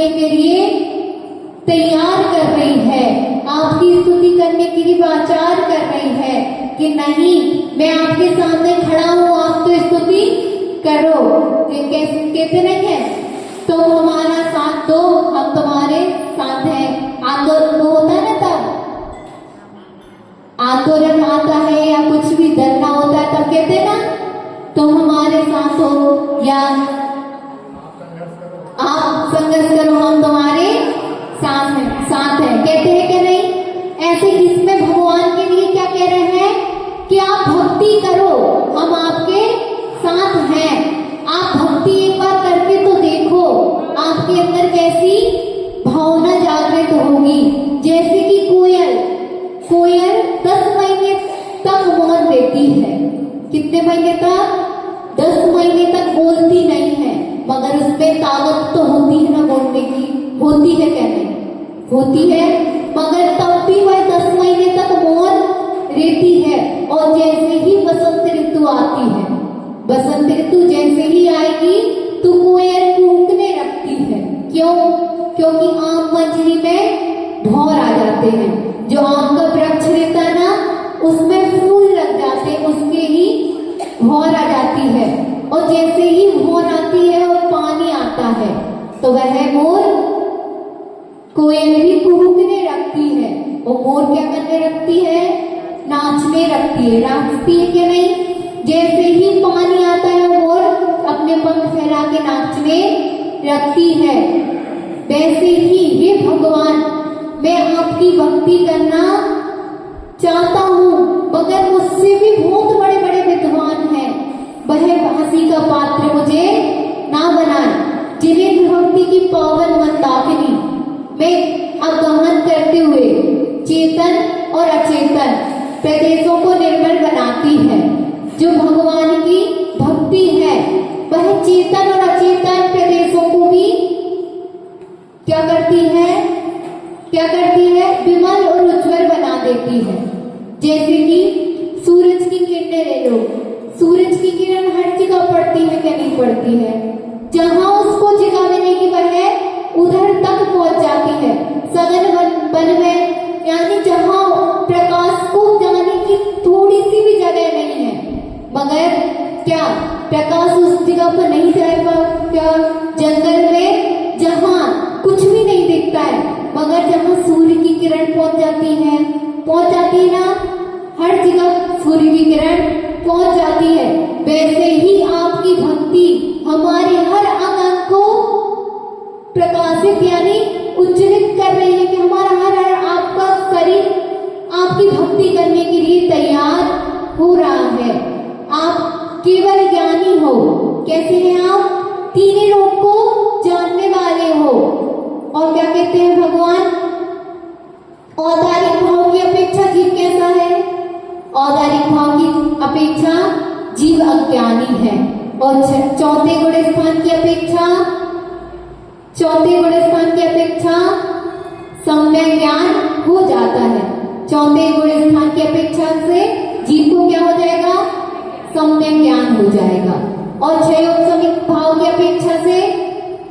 के लिए तैयार कर रही है, आपकी स्तुति करने के लिए वाचार कर रही है कि नहीं, मैं आपके सामने खड़ा हूं, आप तो स्तुति करो। ये कैसे कहते नहीं है, तुम हमारा साथ दो, हम तुम्हारे साथ हैं। आंदोलन होता है ना, तब आंदोलन आता है या कुछ भी धरना होता है, तब कहते ना तुम हमारे साथ हो या आप संघर्ष करो, हम तुम्हारे साथ हैं, कहते हैं कि नहीं। ऐसे इसमें भगवान के लिए क्या कह रहे हैं कि आप भक्ति करो, हम आपके साथ हैं। आप भक्ति एक बार करके तो देखो, आपके अंदर कैसी भावना जागृत होगी। जैसे कि कोयल 10 महीने तक मौन देती है। कितने महीने तक? 10 महीने तक बोलती नहीं है, मगर उसमें ताकत तो होती है ना बोलने की, होती है क्या नहीं? होती है, मगर तब भी वह 10 महीने तक मौन रहती है। और जैसे ही बसंत ऋतु आती है, बसंत ऋतु जैसे ही आएगी तो कोयल कूकने लगती है। क्यों? क्योंकि आम मंजरी में भौर आ जाते हैं। जो आम का वृक्ष रहता है ना, उसमें फूल लग जाते हैं, उसके ही भौर आ जाती है। और जैसे ही भौर आती है और पानी आता है तो वह मोर, कोयल भी कूकने लगती है। और मोर क्या करने लगती है? नाचने लगती है। नाचती है कि नहीं? जैसे ही पानी आता है मोर अपने पंख फैला के नाचने लगती है। वैसे ही हे भगवान, मैं आपकी भक्ति करना चाहता हूँ, मगर मुझसे भी बहुत बड़े बड़े विद्वान हैं, वह हंसी का पात्र मुझे ना बनाए। जिन्हें भक्ति की पावन मंदाकिनी में अवगमन करते हुए चेतन और अचेतन प्रदेशों को निर्मल बनाती है। जो भगवान की भक्ति है वह चेतन और अचेतन प्रदेशों को भी क्या करती है? विमल और उज्जवल बना देती है। जैसे कि सूरज की किरणें ले लो, सूरज की किरण हर जगह पड़ती है कि नहीं पड़ती है? जहां उसको जगह मिलेगी वह उधर तक पहुंच जाती है। सघन वन में, यानी जहां प्रकाश को जाने की थोड़ी सी भी जगह नहीं है, मगर क्या प्रकाश उस जगह पर नहीं जाएगा? क्या जंगल में जहां कुछ भी नहीं दिखता है, मगर जहां सूर्य की किरण पहुंच जाती है ना, हर जगह सूर्य की किरण पहुंच जाती है। वैसे ही आपकी भक्ति हमारे हर अंग को प्रकाशित यानी उज्जवलित कर रही है कि हमारा हर आपका शरीर आपकी भक्ति करने के लिए तैयार हो रहा है। आप केवल ज्ञानी हो। कैसे हैं आप? तीनों लोक को जानने वाले हो। और क्या कहते हैं भगवान? औदारिक भाव की अपेक्षा जीव कैसा है? औदारिक भाव की अपेक्षा जीव अज्ञानी है। और चौथे गुण स्थान की अपेक्षा सम्यक ज्ञान हो जाता है। चौथे गुण स्थान की अपेक्षा से जीव को क्या हो जाएगा? सम्यक ज्ञान हो जाएगा। और क्षयोपशमिक भाव की अपेक्षा से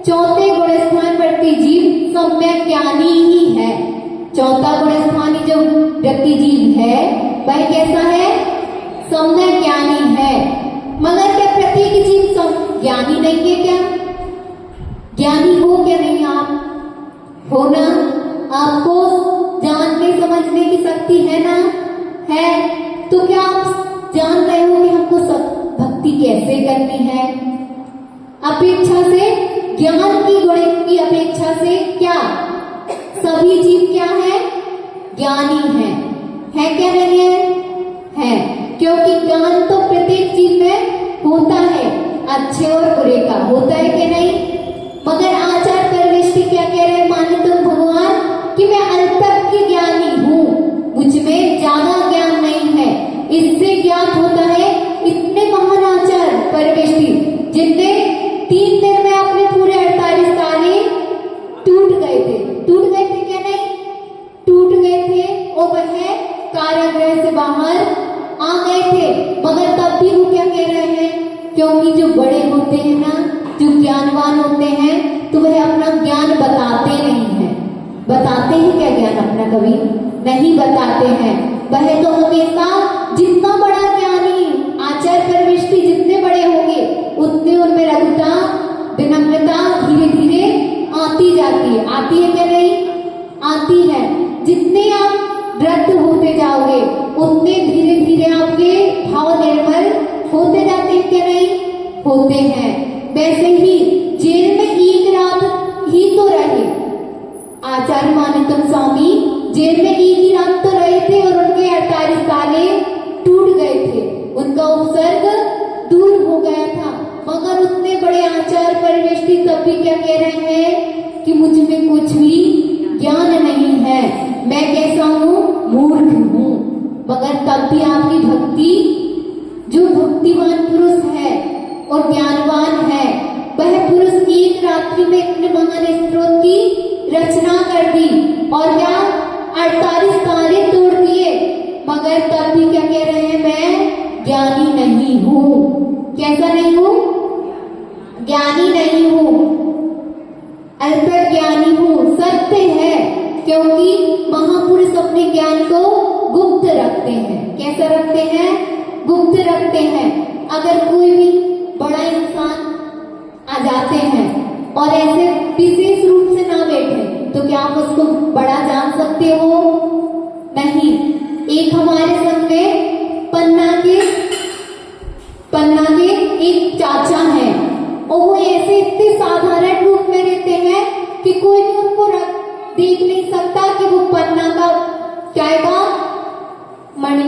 चौथे गुण स्थान प्रति जीव सम्यक ज्ञानी ही है। चौथा गुण स्थानी जो व्यक्ति जीव है वह कैसा है? सम्यक ज्ञानी है। मगर क्या प्रत्येक जीव ज्ञानी नहीं है? क्या ज्ञानी हो क्या नहीं? आप हो ना? आपको जानने समझने की शक्ति है ना? है। तो क्या आप जान रहे हो कि हमको भक्ति कैसे करनी है? अपेक्षा से ज्ञान की गुण की अपेक्षा से क्या सभी जीव क्या है? ज्ञानी है क्या नहीं है? है। क्योंकि ज्ञान तो प्रत्येक जीव में होता है, अच्छे और बुरे का होता है कि नहीं? मगर आचार परवेष्टि क्या कह रहे हैं? माने तुम भगवान कि मैं अल्प की ज्ञानी हूँ, मुझमें ज्यादा ज्ञान नहीं है। इससे ज्ञात होता है इतने महान आचार परवेष्टि जिनने 3 दिन में अपने पूरे 48 ताले टूट गए थे क्या नहीं? टूट गए थे और वह कारागृह से बाहर आ गए थे। मगर तब भी वो क्या कह रहे हैं? क्योंकि जो बड़े होते हैं ना, जो ज्ञानवान होते हैं, तो वह अपना ज्ञान बताते बताते हैं क्या ज्ञान अपना कभी? नहीं बताते हैं। वह तो हमेशा जितना बड़ा ज्ञानी आचार परविष्टि जितने बड़े होंगे उतने उनमें लघुता विनम्रता धीरे धीरे आती जाती है। आती है क्या नहीं? आती है। जितने आप वृद्ध होते जाओगे उतने धीरे धीरे आपके भाव निर्मल होते जाते हैं क्या नहीं? होते हैं। वैसे ही जेल में एक रात ही तो रहे आचार्य मानिकम स्वामी, जेल में एक ही रात तो रहे थे और उनके 48 साले टूट गए थे, उनका उपसर्ग दूर हो गया था। मगर उतने बड़े आचार्य परमेष्टि तब भी क्या कह रहे हैं कि मुझ में कुछ भी ज्ञान नहीं है, मैं कैसा हूँ? मूर्ख हूँ। मगर तब भी आपकी भक्ति, जो भक्तिमान पुरुष है और ज्ञानवान है, वह पुरुष एक रात्रि में इतने महान स्त्रोत की रचना कर दी और क्या 48 तारे तोड़ दिए। मगर तब भी क्या कह रहे हैं? मैं ज्ञानी नहीं हूँ। कैसा नहीं हूँ? ज्ञानी नहीं हूँ, अल्प ज्ञानी हूँ। सत्य है, क्योंकि महापुरुष अपने ज्ञान को गुप्त रखते हैं। कैसा रखते हैं? गुप्त रखते हैं। अगर कोई भी बड़ा इंसान आ जाते हैं और ऐसे विशेष रूप से ना बैठे तो क्या आप उसको बड़ा जान सकते हो? नहीं। एक हमारे संग में पन्ना के एक चाचा हैं और वो ऐसे इतने साधारण रूप में रहते हैं कि कोई भी उनको देख नहीं सकता कि वो पन्ना का क्या है, मणि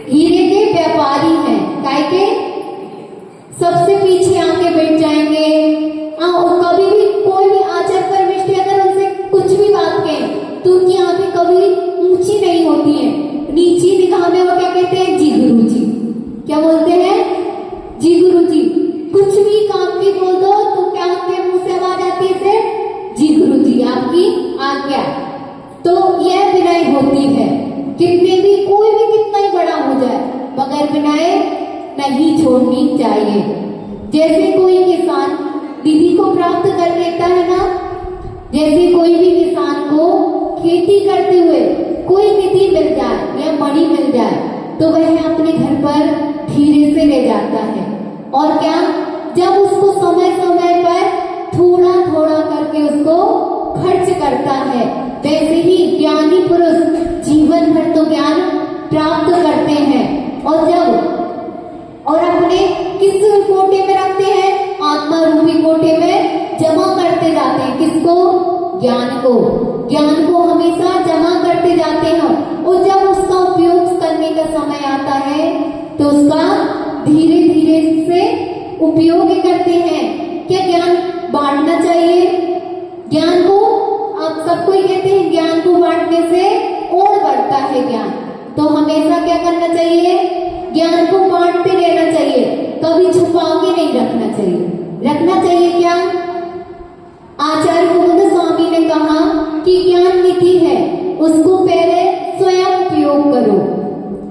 हीरे के व्यापारी हैं। काय के सबसे पीछे आके बैठ जाएंगे। और कभी भी कोई भी आचार्य परमेष्टि अगर उनसे कुछ भी बात कहें तो उनकी आंखें कभी ऊंची नहीं होती हैं, नीची निगाह में वो क्या कहते हैं? जी गुरु जी। क्या बोलते हैं? जी गुरु जी। कुछ भी काम की बोल दो तो क्या उनके मुंह से आवाज आती है? जी गुरु जी, आपकी आज्ञा। तो यह विनय होती है। कितने भी कोई भी कितना ही बड़ा हो जाए मगर विनय नहीं छोड़नी चाहिए। जैसे कोई किसान निधि को प्राप्त कर लेता है ना, जैसे कोई भी किसान को खेती करते हुए कोई निधि मिल जाए या मणि मिल जाए तो वह अपने घर पर धीरे से ले जाता है और क्या, जब उसको समय समय पर थोड़ा थोड़ा करके उसको खर्च करता है। वैसे ही ज्ञानी पुरुष जीवन भर तो ज्ञान प्राप्त करते हैं और अपने किस कोटे में रखते हैं? आत्मा रूपी कोटे में जमा करते जाते हैं। किसको? ज्ञान को। ज्ञान को हमेशा जमा करते जाते हैं और जब उसका उपयोग करने का समय आता है तो उसका धीरे धीरे से उपयोग करते हैं। क्या ज्ञान बांटना चाहिए? ज्ञान को आप सबको ही कहते हैं ज्ञान को बांटने से और बढ़ता है ज्ञान। तो हमेशा क्या करना चाहिए? ज्ञान को बांटते रहना चाहिए, कभी छुपा के नहीं रखना चाहिए। रखना चाहिए क्या? आचार्य गोविंद स्वामी ने कहा कि ज्ञान निधि है, उसको पहले स्वयं उपयोग करो।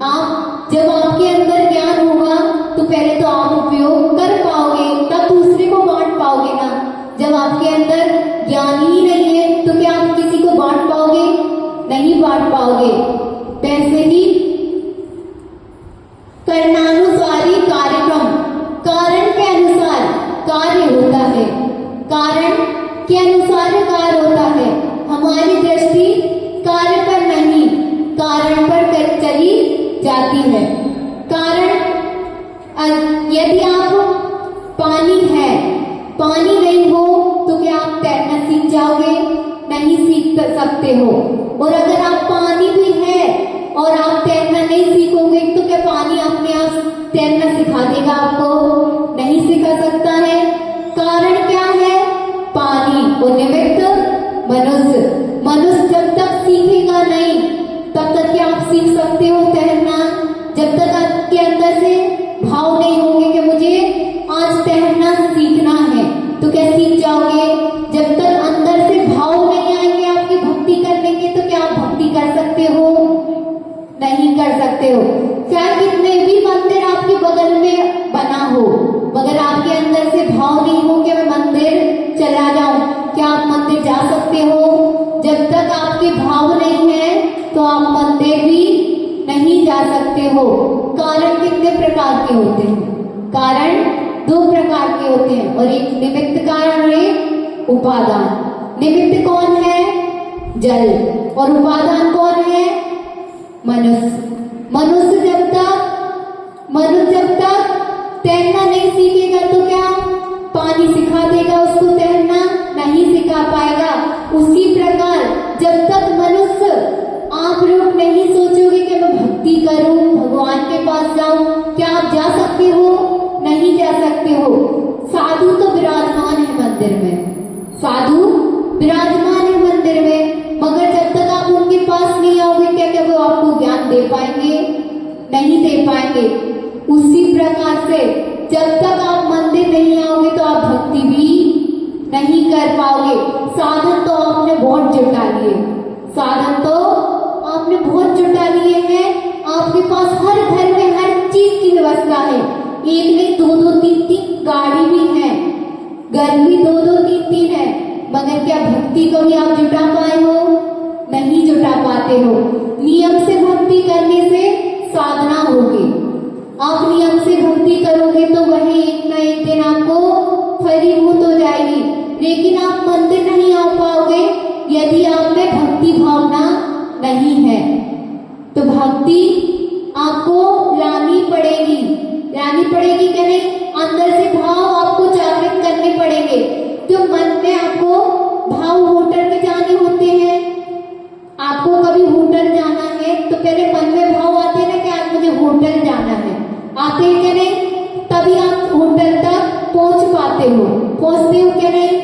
आप जब आपके अंदर ज्ञान होगा तो पहले तो आप उपयोग कर पाओगे, तब दूसरे को बांट पाओगे ना। जब आपके अंदर ज्ञान ही नहीं है तो क्या आप किसी को बांट पाओगे? नहीं बांट पाओगे। वैसे ही कर्णानुसारी कार्यक्रम, कारण के अनुसार कार्य होता है, कारण के अनुसार कार्य होता है। हमारी दृष्टि कार्य पर नहीं, कारण पर चली जाती है। कारण, यदि आप पानी है, पानी नहीं हो तो क्या आप तैरना सीख जाओगे? नहीं सीख सकते हो। और अगर आप पानी भी है और आप तैरना नहीं सीखोगे तो क्या पानी अपने आप तैरना सिखा देगा आपको? नहीं सिखा सकता है। कारण क्या है? पानी। और निमित्त मनुष्य जब तक सीखेगा नहीं तब तक क्या आप सीख सकते हो तैरना? जब तक आपके अंदर से भाव नहीं होंगे कि मुझे आज तैरना सीखना है तो क्या सीख जाओगे? जब तक अंदर से भाव नहीं आएंगे आपकी भक्ति करने के तो क्या आप भक्ति कर सकते हो? नहीं कर सकते हो। चाहे कितने भी मंदिर आपके बगल में बना हो, मगर आपके अंदर से भाव नहीं हो कि मैं मंदिर चला जाऊं, क्या आप मंदिर जा सकते हो? जब तक आपके भाव नहीं है तो आप मंदिर भी नहीं जा सकते हो। कारण कितने प्रकार के होते हैं? कारण 2 प्रकार के होते हैं, और एक निमित्त कारण है, उपादान। निमित्त कौन है? जल। और उपादान कौन है? मनुष्य। मनुष्य जब तक तैरना नहीं सीखेगा तो क्या पानी सिखा देगा उसको तैरना? नहीं सिखा पाएगा। उसी प्रकार जब तक मनुष्य आप लोग नहीं सोचोगे कि मैं भक्ति करूं, भगवान के पास जाऊं, क्या आप जा सकते हो? नहीं जा सकते हो। साधु तो विराजमान है मंदिर में, साधु विराजमान है मंदिर में, मगर जब तक आप उनके पास नहीं आओगे क्या वो आपको ज्ञान दे पाएंगे? नहीं दे पाएंगे। उसी प्रकार से जब तक आप मंदिर नहीं आओगे तो आप भक्ति भी नहीं कर पाओगे। साधन तो आपने बहुत जुटा लिए, साधन तो आपने बहुत जुटा लिए हैं। आपके पास हर घर में हर चीज की व्यवस्था है, एक नहीं 2-2 3-3 गाड़ी भी है, घर भी 2-2 3-3 है, मगर क्या भक्ति को भी आप जुटा पाए हो? नहीं जुटा पाते हो। नियम से भक्ति करने से साधना होगी। आप नियम से भक्ति करोगे तो वही एक ना एक दिन आपको फलीभूत हो जाएगी, लेकिन आप मंदिर नहीं आ पाओगे यदि आप में भक्ति भावना नहीं है। तो भक्ति आपको लानी पड़ेगी क्या नहीं? अंदर से भाव आपको जागृत करने पड़ेंगे। तो मन में आपको भाव होटल में जाने होते हैं। आपको कभी होटल जाना है तो पहले मन में भाव आते हैं ना कि आज मुझे होटल जाना है, आते हैं क्या नहीं? तभी आप होटल तक पहुंच पाते हो, पहुंचते हो क्या नहीं?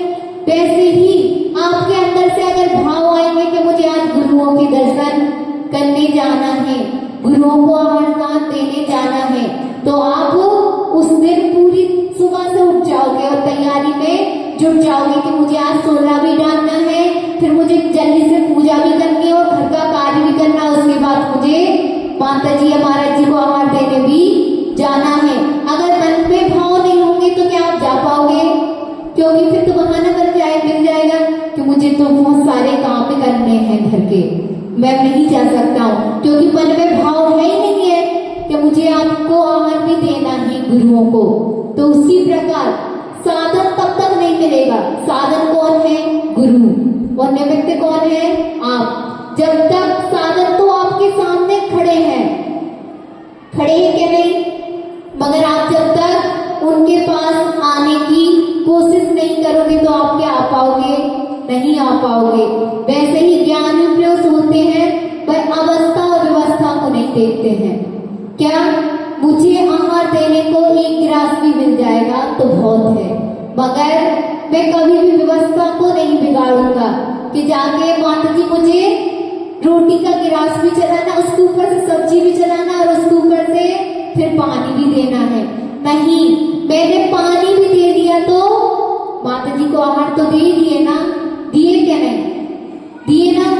वैसे ही आपके अंदर से अगर भाव आएंगे कि मुझे आज गुरुओं के दर्शन करने जाना है, गुरुओं को आशीर्वाद देने जाना है, तो आप उस दिन पूरी सुबह से उठ जाओगे और तैयारी में जुट जाओगे कि मुझे आज सोलह भी डालना है, फिर मुझे जल्दी से पूजा भी करनी है और घर का कार्य भी करना है, उसके बाद मुझे माता जी या महाराज जी को आहार देने भी जाना है। अगर मन में भाव नहीं होंगे तो क्या आप जा पाओगे? क्योंकि फिर तो बहाना मिल जाएगा कि मुझे तो बहुत सारे काम करने हैं घर के, मैं नहीं जा सकता हूँ, क्योंकि मन में भाव है ही नहीं है कि मुझे आपको आहार भी देना है गुरुओं को। तो उसी प्रकार साधन तब तक नहीं मिलेगा। साधन कौन है? गुरु। और निमित्त कौन है? आप। जब तक साधन तो आपके सामने खड़े हैं क्या नहीं? मगर आप जब तक उनके पास आने की कोशिश नहीं करोगे तो आप क्या आ पाओगे? नहीं आ पाओगे। वैसे ही ज्ञान विप्लव होते हैं, वह अवस्था और व्यवस्था को नहीं देखते हैं। क्या मुझे आहार देने को 1 गिलास भी मिल जाएगा तो बहुत है, मगर मैं कभी भी व्यवस्था को नहीं बिगाड़ूंगा कि जाके माता जी मुझे रोटी का गिलास भी चलाना, उसके ऊपर से सब्जी भी चलाना और उसके ऊपर से फिर पानी भी देना है। नहीं, मैंने पानी भी दे दिया तो माता जी को आहार तो दे दिए ना, दिए क्या नहीं? दिए ना।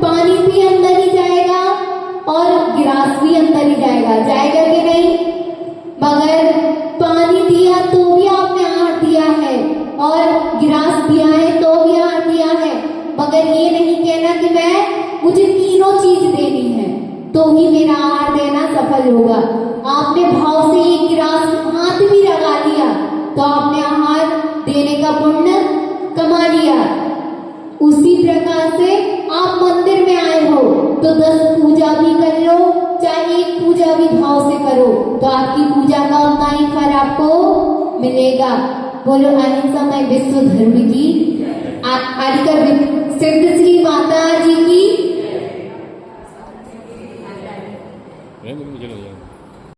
पानी भी अंदर ही जाएगा और गिलास भी अंदर ही जाएगा कि नहीं? मगर पानी दिया तो भी आपने आहार दिया है और गिलास दिया है तो भी आहार दिया है, मगर ये नहीं कहना कि मुझे तीनों चीज देनी है तो ही मेरा आहार देना सफल होगा। आपने भाव से 1 गिलास हाथ भी लगा लिया तो आपने आहार देने का पुण्य कमा लिया। उसी प्रकार से आप मंदिर में आए हो तो 10 पूजा भी कर लो, चाहे 1 पूजा भी भाव से करो, तो आपकी पूजा का उतना ही फल आपको मिलेगा। बोलो अहिंसा में विश्व धर्म की। आदिकर सिद्ध